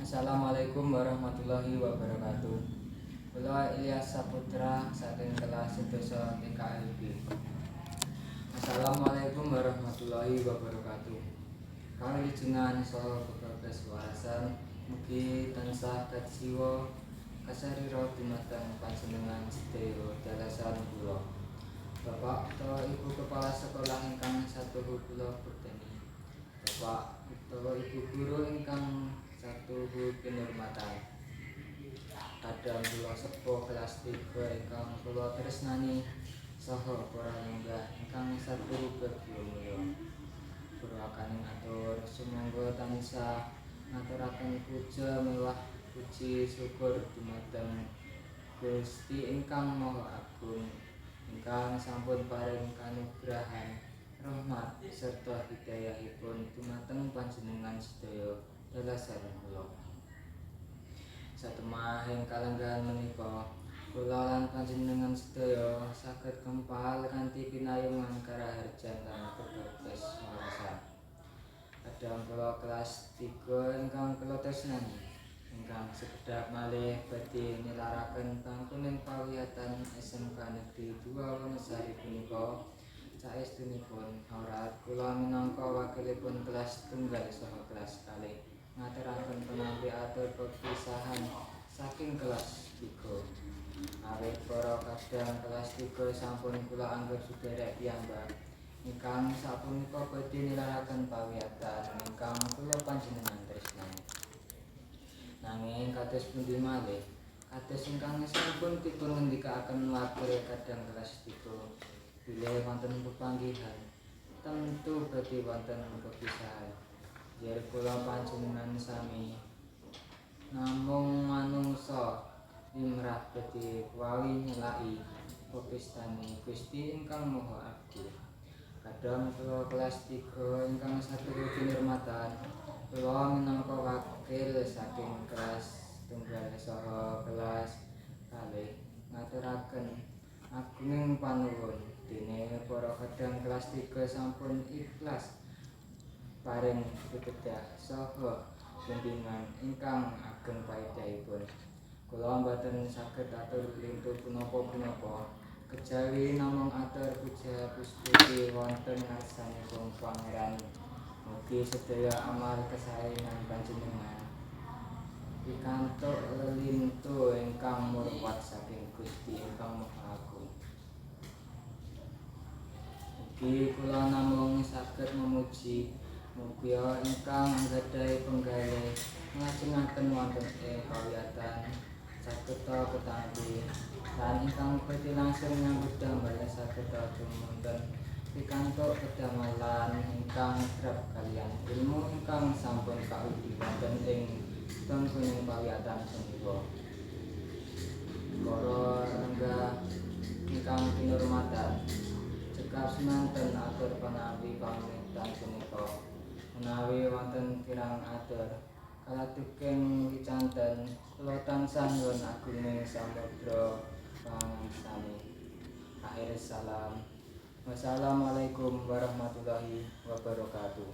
Assalamualaikum warahmatullahi wabarakatuh. Kula Ilyas Saputra saking kelas 11 TKLB. Assalamualaikum warahmatullahi wabarakatuh. Kawilujengan saha pegagas warasan mugi tansah kajiwa kasarira dumateng panjenengan sedaya dalasan kula. Bapak utawa Ibu Kepala Sekolah ingkang satuhu kula bekteni. Bapak utawa Ibu Guru ingkang satuhu kinurmatan. Kadang kula sepuh kelas 3 ingkang kula tresnani saha para lenggah ingkang satuhu bagya mulya. Kula kaning atur sumangga tansah ngaturaken puja miwah puji syukur dumateng Gusti ingkang Maha Agung ingkang sampun paring kanugrahan rahmat serta hidayahipun dumateng panjenengan sedaya dalasan kula. Satemahing kalenggahan menika kula lan panjenengan sedaya saged kempal kanthi pinayungan karaharjan lan pegagas warasan. Kadang kula kelas 3 ingkang kula tresnani ingkang sekedhap malih badhe nilaraken bangkuning pawiyatan SMK Negeri 2 Wonosari punika saestunipun awrat kula minangka wakilipun kelas tunggal saha kelas kalih ngaturaken panampi atur perpisahan saking kelas 3. Awit para kadang kelas 3 sampun kula anggep sedherek piyambak ingkang sapunika badhe nilaraken pawiyatan ingkang kula panjenengan tresnani. Nanging kados pundi malih kados ingkang sampun dipun ngendikaaken wakil kadang kelas 3 bilih wonten pepanggihan tentu badhe wonten perpisahan. Yen kula panjenengan sami namung manungsa limrah badhe wawi nyelaki pepestani Gusti ingkang Maha Agung. Kadang kula kelas 3 ingkang satuhu kinurmatan kula minangka wakil saking kelas tunggal saha kelas kalih ngaturaken agunging panuwun dene para kadang kelas 3 sampun ikhlas paring pitedah saha bimbingan ingkang ageng paedahipun. Kula mboten saged atur lintu punapa-punapa kejawi namung atur puja pustuti wonten ngarsanipun Pangeran. Mugi sedaya amal kesaengan panjenengan pikantuk lelintu ingkang murwat saking Gusti ingkang Maha Agung. Mugi kula namung saged memuji mugia ingkang gadhahi penggalih nglajengaken wonten ing pawiyatan sageta ketampi lan ingkang badhe langsung nyambut damel sageta dumunten pikantuk kedamelan ingkang trep kaliyan ilmu ingkang sampun kaudhi wonten ing bangkuning pawiyatan punika. Para lenggah ingkang kinurmatan cekap semanten atur panampi pamitan punika. Menawi wonten kirang atur kalatugeng wicanten kula tansah nyuwun agunging samudra pangangsami. Akhir salam. Wassalamualaikum warahmatullahi wabarakatuh.